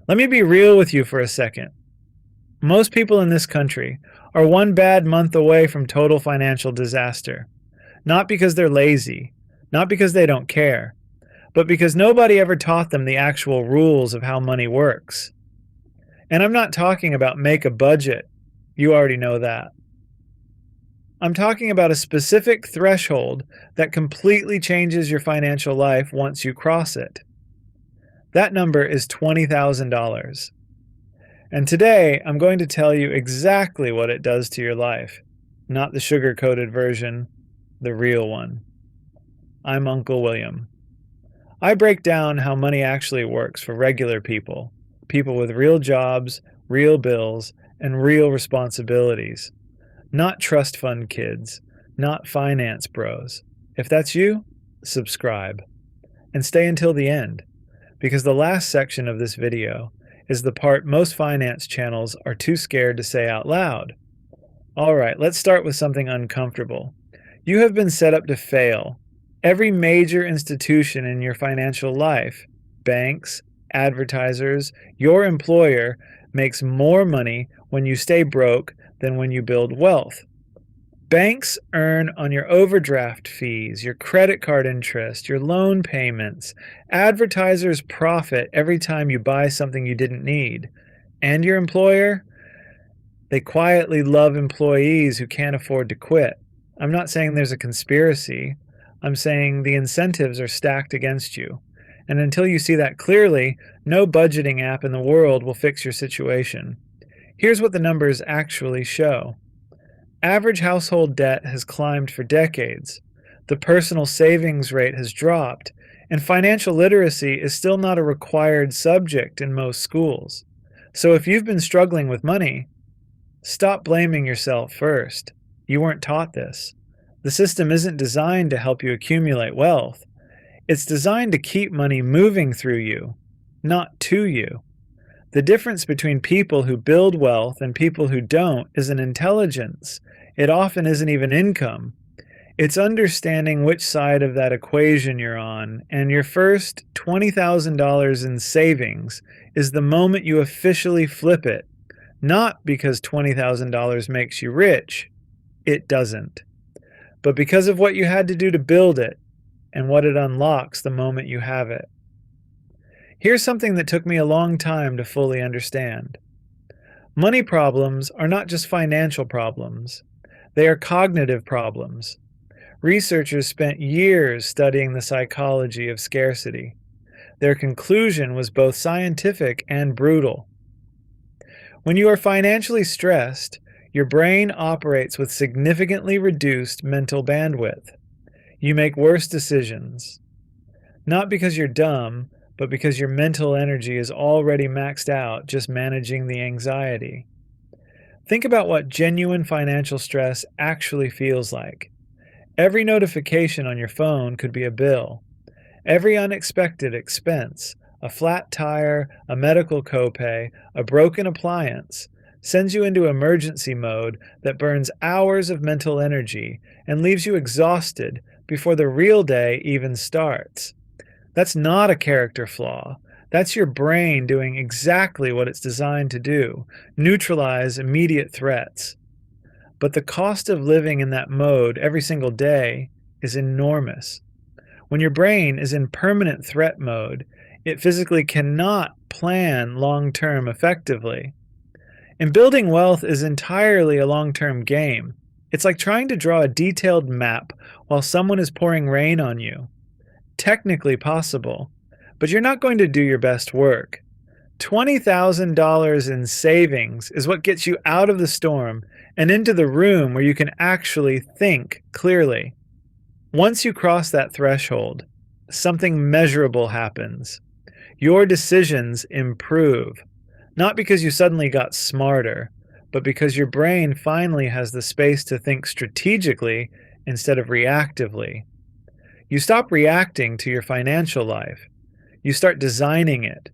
Let me be real with you for a second. Most people in this country are one bad month away from total financial disaster. Not because they're lazy, not because they don't care, but because nobody ever taught them the actual rules of how money works. And I'm not talking about make a budget. You already know that. I'm talking about a specific threshold that completely changes your financial life once you cross it. That number is $20,000. And today, I'm going to tell you exactly what it does to your life. Not the sugar-coated version, the real one. I'm Uncle William. I break down how money actually works for regular people, people with real jobs, real bills, and real responsibilities. Not trust fund kids, not finance bros. If that's you, subscribe. And stay until the end, because the last section of this video is the part most finance channels are too scared to say out loud. Alright, let's start with something uncomfortable. You have been set up to fail. Every major institution in your financial life, banks, advertisers, your employer, makes more money when you stay broke than when you build wealth. Banks earn on your overdraft fees, your credit card interest, your loan payments. Advertisers profit every time you buy something you didn't need. And your employer? They quietly love employees who can't afford to quit. I'm not saying there's a conspiracy. I'm saying the incentives are stacked against you. And until you see that clearly, no budgeting app in the world will fix your situation. Here's what the numbers actually show. Average household debt has climbed for decades. The personal savings rate has dropped, and financial literacy is still not a required subject in most schools. So if you've been struggling with money, stop blaming yourself first. You weren't taught this. The system isn't designed to help you accumulate wealth. It's designed to keep money moving through you, not to you. The difference between people who build wealth and people who don't is an intelligence. It often isn't even income. It's understanding which side of that equation you're on, and your first $20,000 in savings is the moment you officially flip it. Not because $20,000 makes you rich. It doesn't. But because of what you had to do to build it, and what it unlocks the moment you have it. Here's something that took me a long time to fully understand. Money problems are not just financial problems. They are cognitive problems. Researchers spent years studying the psychology of scarcity. Their conclusion was both scientific and brutal. When you are financially stressed, your brain operates with significantly reduced mental bandwidth. You make worse decisions. Not because you're dumb, but because your mental energy is already maxed out just managing the anxiety. Think about what genuine financial stress actually feels like. Every notification on your phone could be a bill. Every unexpected expense, a flat tire, a medical copay, a broken appliance, sends you into emergency mode that burns hours of mental energy and leaves you exhausted before the real day even starts. That's not a character flaw. That's your brain doing exactly what it's designed to do, neutralize immediate threats. But the cost of living in that mode every single day is enormous. When your brain is in permanent threat mode, it physically cannot plan long-term effectively. And building wealth is entirely a long-term game. It's like trying to draw a detailed map while someone is pouring rain on you. Technically possible, but you're not going to do your best work. $20,000 in savings is what gets you out of the storm and into the room where you can actually think clearly. Once you cross that threshold, something measurable happens. Your decisions improve, not because you suddenly got smarter, but because your brain finally has the space to think strategically instead of reactively. You stop reacting to your financial life. You start designing it.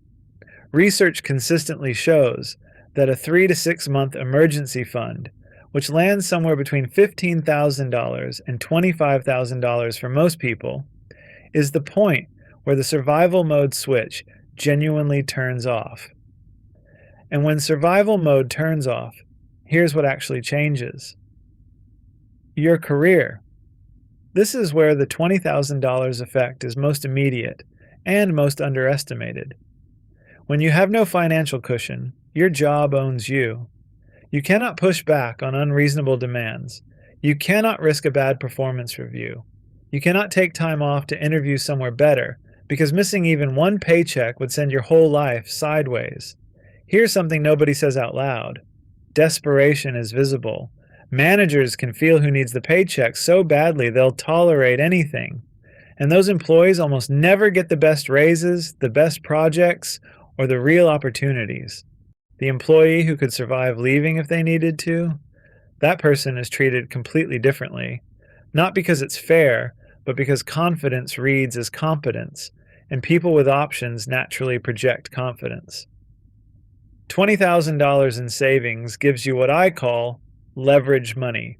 Research consistently shows that a 3 to 6 month emergency fund, which lands somewhere between $15,000 and $25,000 for most people, is the point where the survival mode switch genuinely turns off. And when survival mode turns off, here's what actually changes. Your career. This is where the $20,000 effect is most immediate and most underestimated. When you have no financial cushion, your job owns you. You cannot push back on unreasonable demands. You cannot risk a bad performance review. You cannot take time off to interview somewhere better, because missing even one paycheck would send your whole life sideways. Here's something nobody says out loud. Desperation is visible. Managers can feel who needs the paycheck so badly they'll tolerate anything. And those employees almost never get the best raises, the best projects, or the real opportunities. The employee who could survive leaving if they needed to, that person is treated completely differently. Not because it's fair, but because confidence reads as competence, and people with options naturally project confidence. $20,000 in savings gives you what I call leverage money.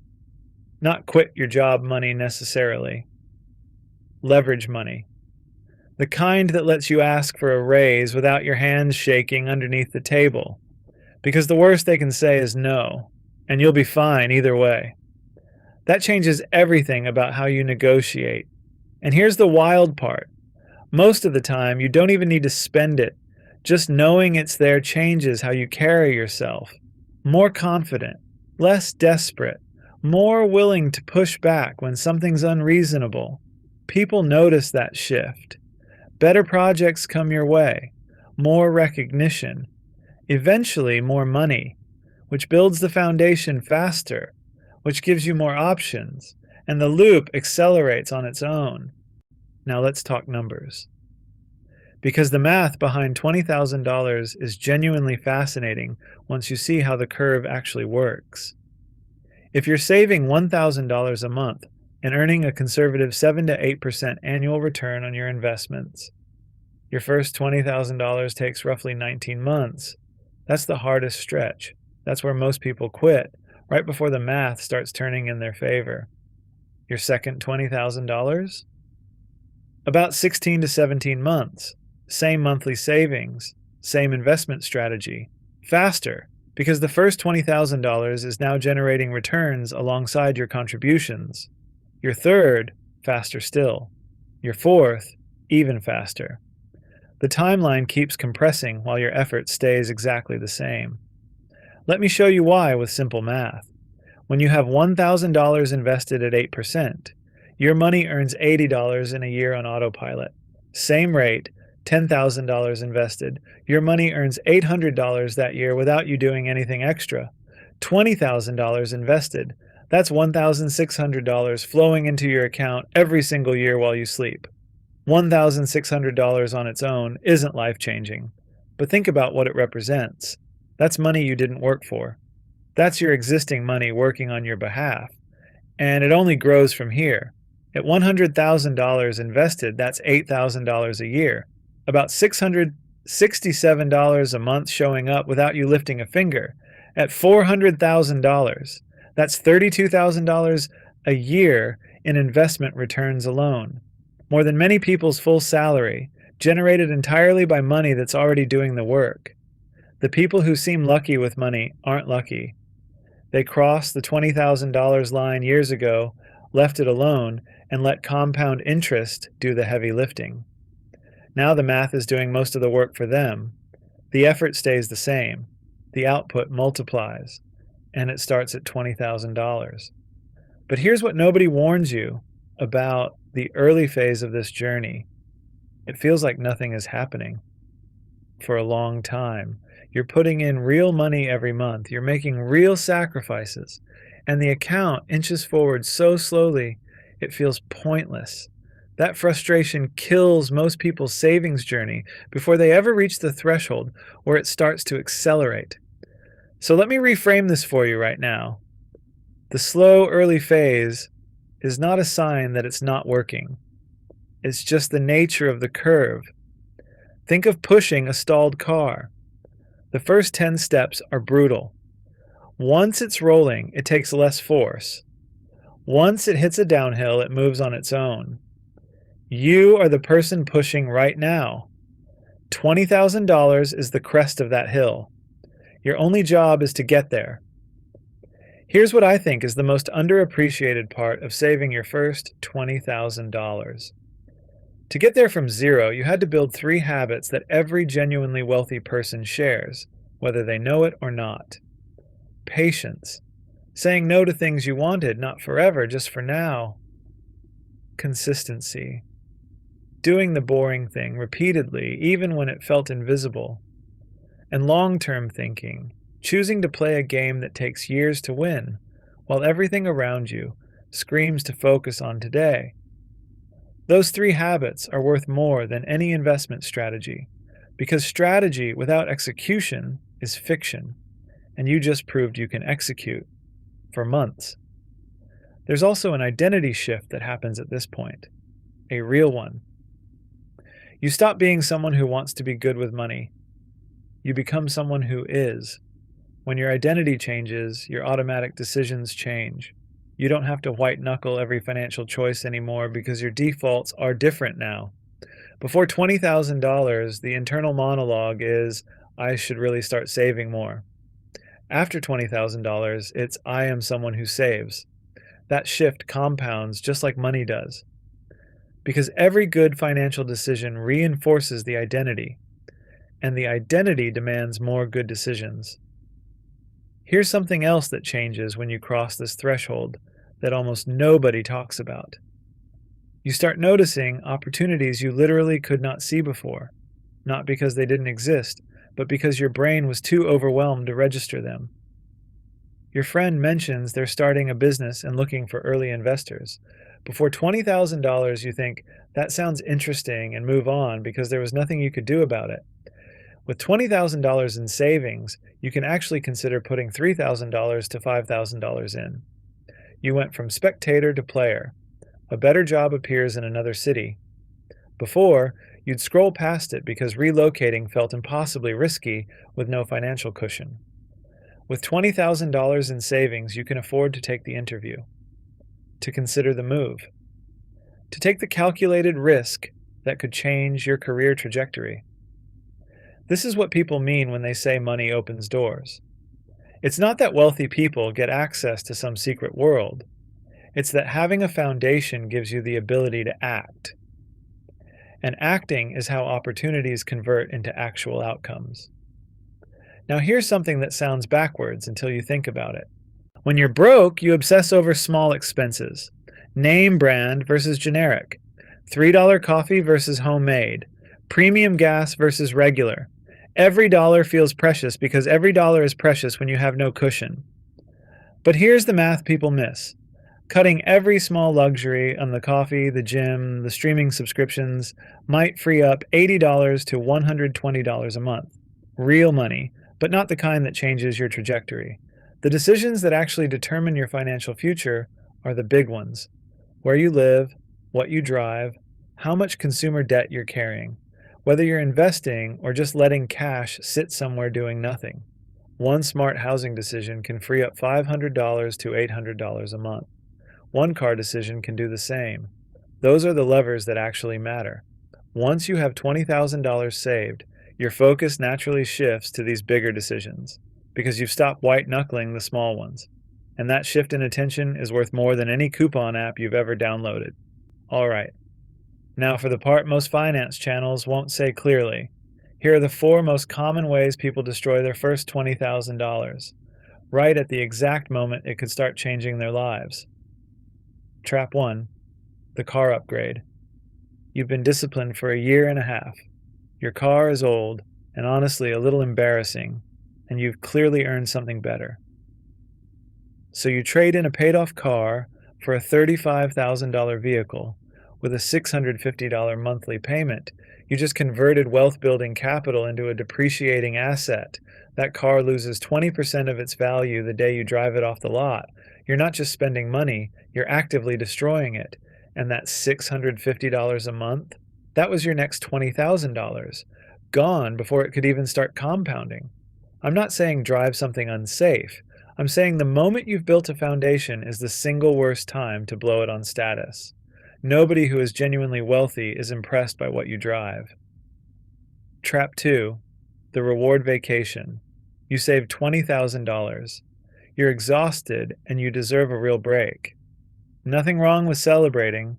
Not quit your job money necessarily. Leverage money. The kind that lets you ask for a raise without your hands shaking underneath the table. Because the worst they can say is no, and you'll be fine either way. That changes everything about how you negotiate. And here's the wild part. Most of the time, you don't even need to spend it. Just knowing it's there changes how you carry yourself. More confident, less desperate, more willing to push back when something's unreasonable. People notice that shift. Better projects come your way, more recognition, eventually more money, which builds the foundation faster, which gives you more options, and the loop accelerates on its own. Now let's talk numbers. Because the math behind $20,000 is genuinely fascinating once you see how the curve actually works. If you're saving $1,000 a month and earning a conservative 7 to 8% annual return on your investments, your first $20,000 takes roughly 19 months. That's the hardest stretch. That's where most people quit, right before the math starts turning in their favor. Your second $20,000? About 16 to 17 months. Same monthly savings, same investment strategy. Faster, because the first $20,000 is now generating returns alongside your contributions. Your third, faster still. Your fourth, even faster. The timeline keeps compressing while your effort stays exactly the same. Let me show you why with simple math. When you have $1,000 invested at 8%, your money earns $80 in a year on autopilot. Same rate, $10,000 invested, your money earns $800 that year without you doing anything extra. $20,000 invested, that's $1,600 flowing into your account every single year while you sleep. $1,600 on its own isn't life-changing, but think about what it represents. That's money you didn't work for. That's your existing money working on your behalf, and it only grows from here. At $100,000 invested, that's $8,000 a year. About $667 a month showing up without you lifting a finger. At $400,000, that's $32,000 a year in investment returns alone. More than many people's full salary, generated entirely by money that's already doing the work. The people who seem lucky with money aren't lucky. They crossed the $20,000 line years ago, left it alone, and let compound interest do the heavy lifting. Now the math is doing most of the work for them. The effort stays the same. The output multiplies, and it starts at $20,000. But here's what nobody warns you about the early phase of this journey. It feels like nothing is happening for a long time. You're putting in real money every month. You're making real sacrifices, and the account inches forward so slowly it feels pointless. That frustration kills most people's savings journey before they ever reach the threshold where it starts to accelerate. So let me reframe this for you right now. The slow early phase is not a sign that it's not working. It's just the nature of the curve. Think of pushing a stalled car. The first 10 steps are brutal. Once it's rolling, it takes less force. Once it hits a downhill, it moves on its own. You are the person pushing right now. $20,000 is the crest of that hill. Your only job is to get there. Here's what I think is the most underappreciated part of saving your first $20,000. To get there from zero, you had to build 3 habits that every genuinely wealthy person shares, whether they know it or not. Patience. Saying no to things you wanted, not forever, just for now. Consistency. Doing the boring thing repeatedly, even when it felt invisible. And long-term thinking. Choosing to play a game that takes years to win, while everything around you screams to focus on today. Those 3 habits are worth more than any investment strategy, because strategy without execution is fiction, and you just proved you can execute for months. There's also an identity shift that happens at this point, a real one. You stop being someone who wants to be good with money. You become someone who is. When your identity changes, your automatic decisions change. You don't have to white-knuckle every financial choice anymore because your defaults are different now. Before $20,000, the internal monologue is, I should really start saving more. After $20,000, it's, I am someone who saves. That shift compounds just like money does. Because every good financial decision reinforces the identity, and the identity demands more good decisions. Here's something else that changes when you cross this threshold that almost nobody talks about. You start noticing opportunities you literally could not see before, not because they didn't exist, but because your brain was too overwhelmed to register them. Your friend mentions they're starting a business and looking for early investors. Before $20,000, you think, that sounds interesting, and move on because there was nothing you could do about it. With $20,000 in savings, you can actually consider putting $3,000 to $5,000 in. You went from spectator to player. A better job appears in another city. Before, you'd scroll past it because relocating felt impossibly risky with no financial cushion. With $20,000 in savings, you can afford to take the interview, to consider the move, to take the calculated risk that could change your career trajectory. This is what people mean when they say money opens doors. It's not that wealthy people get access to some secret world. It's that having a foundation gives you the ability to act. And acting is how opportunities convert into actual outcomes. Now here's something that sounds backwards until you think about it. When you're broke, you obsess over small expenses. Name brand versus generic. $3 coffee versus homemade. Premium gas versus regular. Every dollar feels precious because every dollar is precious when you have no cushion. But here's the math people miss. Cutting every small luxury on the coffee, the gym, the streaming subscriptions might free up $80 to $120 a month. Real money, but not the kind that changes your trajectory. The decisions that actually determine your financial future are the big ones. Where you live, what you drive, how much consumer debt you're carrying, whether you're investing or just letting cash sit somewhere doing nothing. One smart housing decision can free up $500 to $800 a month. One car decision can do the same. Those are the levers that actually matter. Once you have $20,000 saved, your focus naturally shifts to these bigger decisions, because you've stopped white-knuckling the small ones. And that shift in attention is worth more than any coupon app you've ever downloaded. All right. Now for the part most finance channels won't say clearly. Here are the 4 most common ways people destroy their first $20,000, right at the exact moment it could start changing their lives. Trap 1. The car upgrade. You've been disciplined for a year and a half. Your car is old and honestly a little embarrassing, and you've clearly earned something better. So you trade in a paid-off car for a $35,000 vehicle with a $650 monthly payment. You just converted wealth-building capital into a depreciating asset. That car loses 20% of its value the day you drive it off the lot. You're not just spending money, you're actively destroying it. And that $650 a month, that was your next $20,000, gone before it could even start compounding. I'm not saying drive something unsafe. I'm saying the moment you've built a foundation is the single worst time to blow it on status. Nobody who is genuinely wealthy is impressed by what you drive. Trap 2. The reward vacation. You saved $20,000. You're exhausted and you deserve a real break. Nothing wrong with celebrating,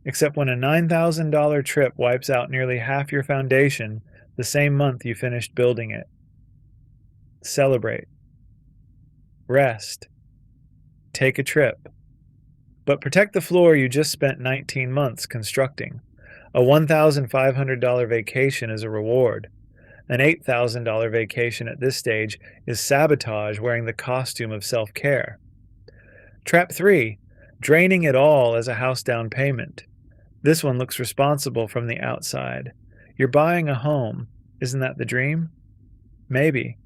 except when a $9,000 trip wipes out nearly half your foundation the same month you finished building it. Celebrate. Rest. Take a trip. But protect the floor you just spent 19 months constructing. A $1,500 vacation is a reward. An $8,000 vacation at this stage is sabotage wearing the costume of self-care. Trap 3. Draining it all as a house down payment. This one looks responsible from the outside. You're buying a home. Isn't that the dream? Maybe.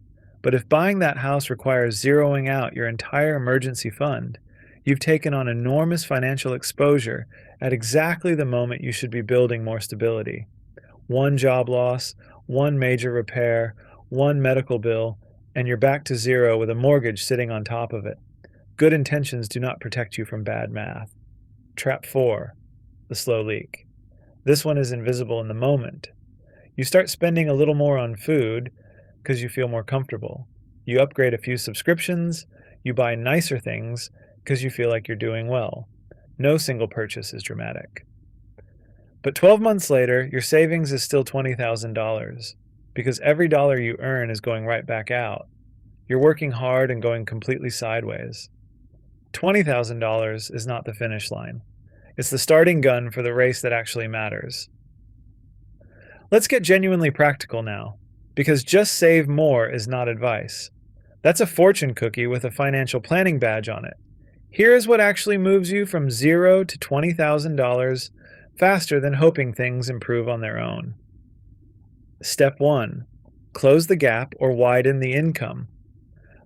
But if buying that house requires zeroing out your entire emergency fund, you've taken on enormous financial exposure at exactly the moment you should be building more stability. One job loss, one major repair, one medical bill, and you're back to zero with a mortgage sitting on top of it. Good intentions do not protect you from bad math. Trap 4. The slow leak. This one is invisible in the moment. You start spending a little more on food because you feel more comfortable. You upgrade a few subscriptions. You buy nicer things because you feel like you're doing well. No single purchase is dramatic. But 12 months later, your savings is still $20,000 because every dollar you earn is going right back out. You're working hard and going completely sideways. $20,000 is not the finish line. It's the starting gun for the race that actually matters. Let's get genuinely practical now, because just save more is not advice. That's a fortune cookie with a financial planning badge on it. Here is what actually moves you from $0 to $20,000 faster than hoping things improve on their own. Step 1. Close the gap or widen the income.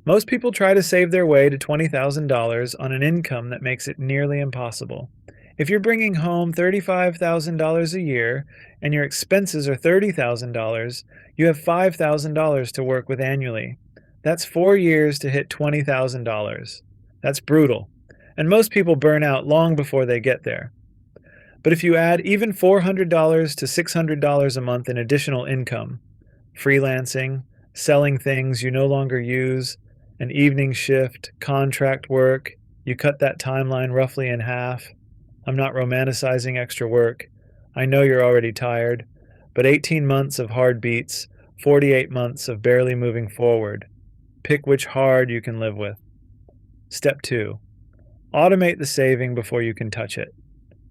Most people try to save their way to $20,000 on an income that makes it nearly impossible. If you're bringing home $35,000 a year and your expenses are $30,000, you have $5,000 to work with annually. That's 4 years to hit $20,000. That's brutal, and most people burn out long before they get there. But if you add even $400 to $600 a month in additional income, freelancing, selling things you no longer use, an evening shift, contract work, you cut that timeline roughly in half. I'm not romanticizing extra work. I know you're already tired, but 18 months of hard beats, 48 months of barely moving forward. Pick which hard you can live with. Step 2. Automate the saving before you can touch it.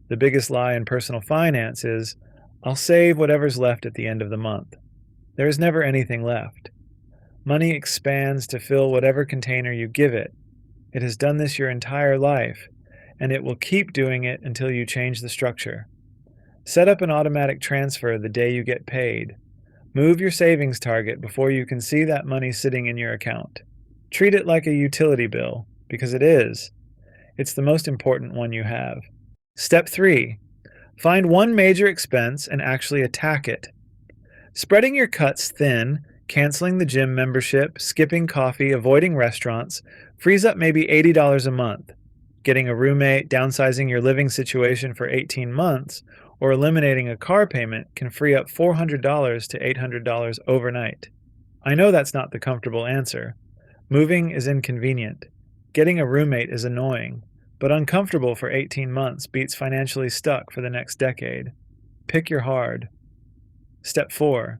The biggest lie in personal finance is, I'll save whatever's left at the end of the month. There is never anything left. Money expands to fill whatever container you give it. It has done this your entire life, and it will keep doing it until you change the structure. Set up an automatic transfer the day you get paid. Move your savings target before you can see that money sitting in your account. Treat it like a utility bill, because it is. It's the most important one you have. Step 3. Find one major expense and actually attack it. Spreading your cuts thin, canceling the gym membership, skipping coffee, avoiding restaurants, frees up maybe $80 a month. Getting a roommate, downsizing your living situation for 18 months, or eliminating a car payment can free up $400 to $800 overnight. I know that's not the comfortable answer. Moving is inconvenient. Getting a roommate is annoying, but uncomfortable for 18 months beats financially stuck for the next decade. Pick your hard. Step 4.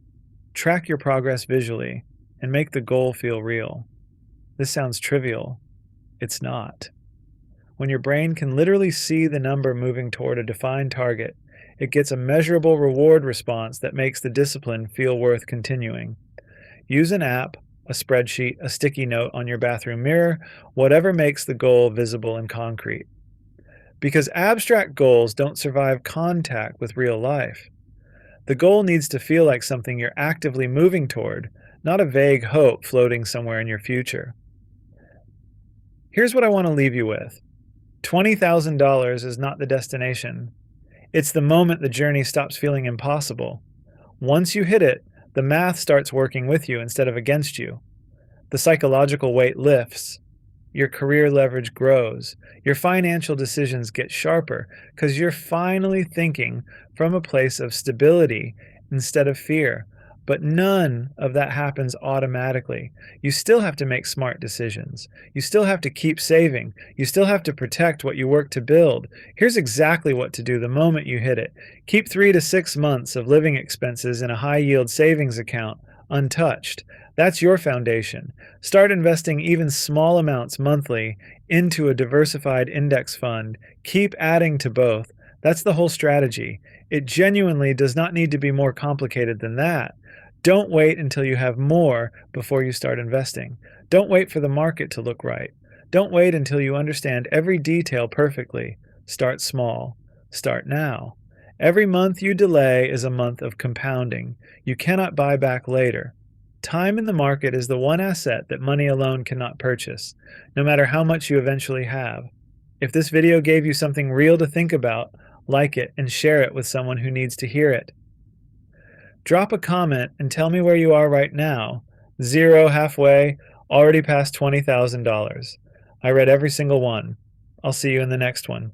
Track your progress visually and make the goal feel real. This sounds trivial. It's not. When your brain can literally see the number moving toward a defined target, it gets a measurable reward response that makes the discipline feel worth continuing. Use an app, a spreadsheet, a sticky note on your bathroom mirror, whatever makes the goal visible and concrete. Because abstract goals don't survive contact with real life. The goal needs to feel like something you're actively moving toward, not a vague hope floating somewhere in your future. Here's what I want to leave you with. $20,000 is not the destination. It's the moment the journey stops feeling impossible. Once you hit it, the math starts working with you instead of against you. The psychological weight lifts. Your career leverage grows. Your financial decisions get sharper because you're finally thinking from a place of stability instead of fear, But none of that happens automatically. You still have to make smart decisions. You still have to keep saving. You still have to protect what you work to build. Here's exactly what to do the moment you hit it. Keep 3 to 6 months of living expenses in a high-yield savings account untouched. That's your foundation. Start investing even small amounts monthly into a diversified index fund. Keep adding to both. That's the whole strategy. It genuinely does not need to be more complicated than that. Don't wait until you have more before you start investing. Don't wait for the market to look right. Don't wait until you understand every detail perfectly. Start small. Start now. Every month you delay is a month of compounding. You cannot buy back later. Time in the market is the one asset that money alone cannot purchase, no matter how much you eventually have. If this video gave you something real to think about, like it and share it with someone who needs to hear it. Drop a comment and tell me where you are right now. 0 halfway, already past $20,000. I read every single one. I'll see you in the next one.